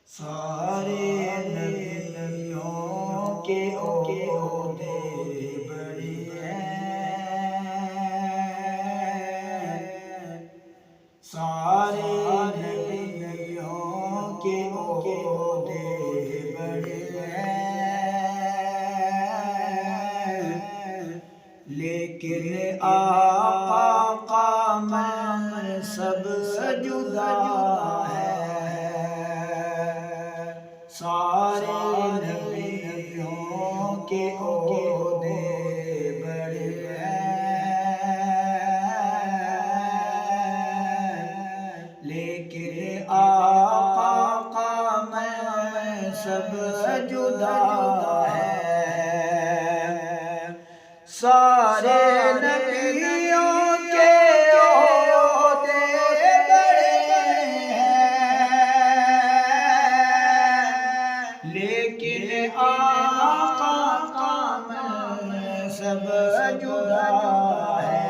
سارے نبیوں کے عہدے بڑے ہیں، سارے نبیوں کے عہدے بڑے ہیں، لیکن آقا کا منصب جدا ہے۔ سارے نبیوں کے عہدے بڑے ہیں، لیکن آقا کا منصب جدا ہے۔ سارے نبیوں کے عہدے بڑے ہیں، لیکن آقا کا منصب جدا ہے۔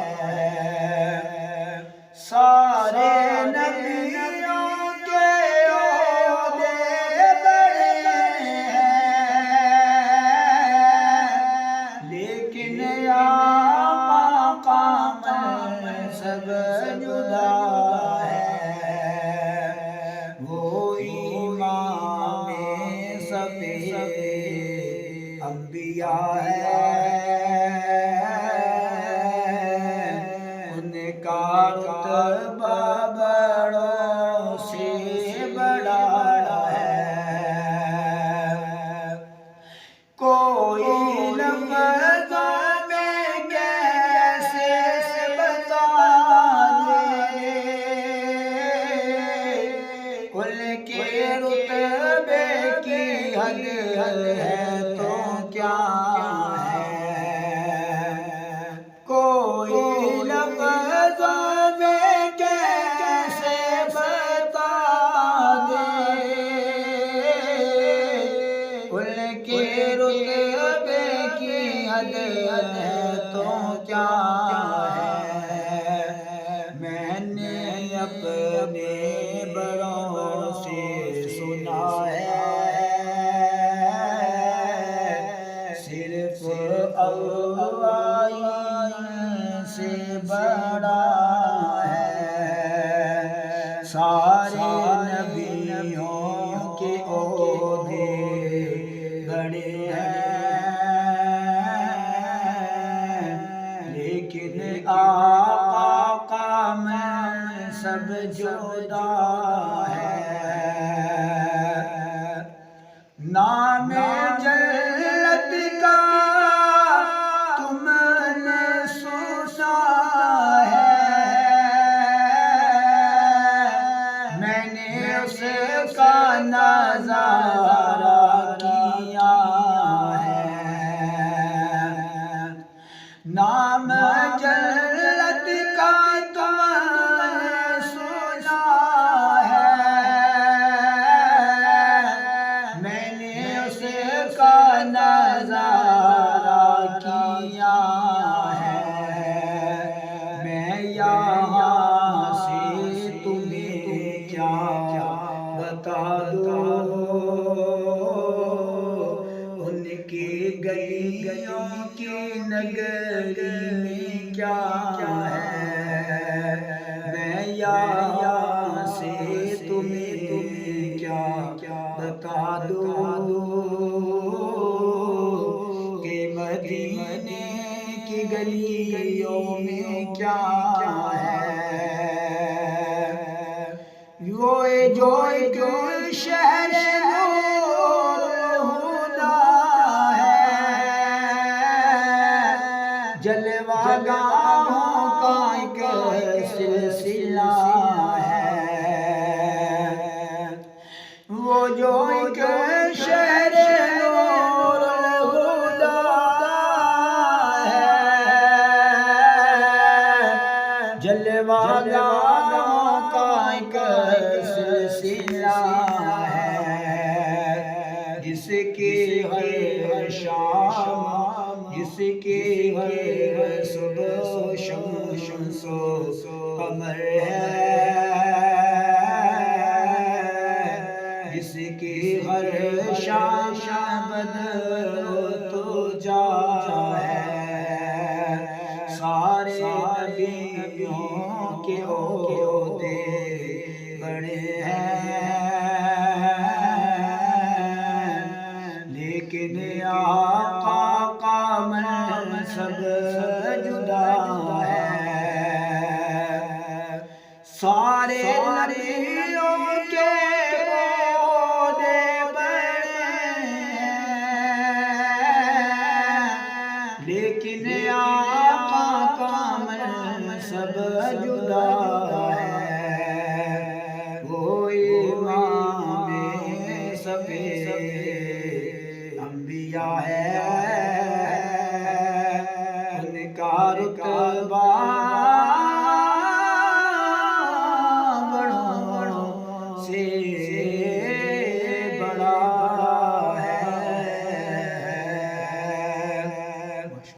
سارے نبیوں کے عہدے بڑے ہیں، لیکن آقا کا منصب جدا ہے۔ وہ امام سب انبیاء ہے، ان کا رتبہ بڑوں سے بڑا ہے۔ کوئی لفظوں میں کیسے بتا دے ان کے رتبے کی حد ہے تو کیا ہے۔ کوئی لفظوں میں کیسے بتا دے ان کے رتبے کی حد ہے تو کیا ہے۔ میں نے اپنے بڑوں سے سنا ہے، صرف اللہ سے بڑا ہے۔ سارے نبیوں کے عہدے بڑے ہیں، لیکن آقا کا منصب جدا ہے۔ نام جنت کا تم نے سنا ہے، میں نے اس کا نظارہ کیا ہے۔ نام جنت کا تم نے سنا ہے، میں نے اس کا نظارہ کیا ہے۔ میں یہاں سے تمہیں کیا بتا دوں، ان کی گلیوں کی نگری میں کیا ہے۔ میں یہاں سے تمہیں کیا بتا دوں کہ مدینے کی گلیوں میں کیا ہے۔ وہ جو ایک شہر نور الہدیٰ ہے، جلوہ گاہوں کا ایک سلسلہ ہے۔ وہ جو ایک شہر نور الہدیٰ ہے، جلوہ گاہوں کا ایک سلسلہ ہے، جس کی ہر شام، جس کی ہر صبح شمس و قمر ہے، جس کی ہر شان بد تو جا ہے، سارے نبیوں کے عہدے بڑے ہیں، لیکن آقا کا منصب جدا ہے، سارے نبیوں کے عہدے بڑے ہیں، لیکن آقا کا منصب جدا ہے، وہ امام سب انبیاء ہے،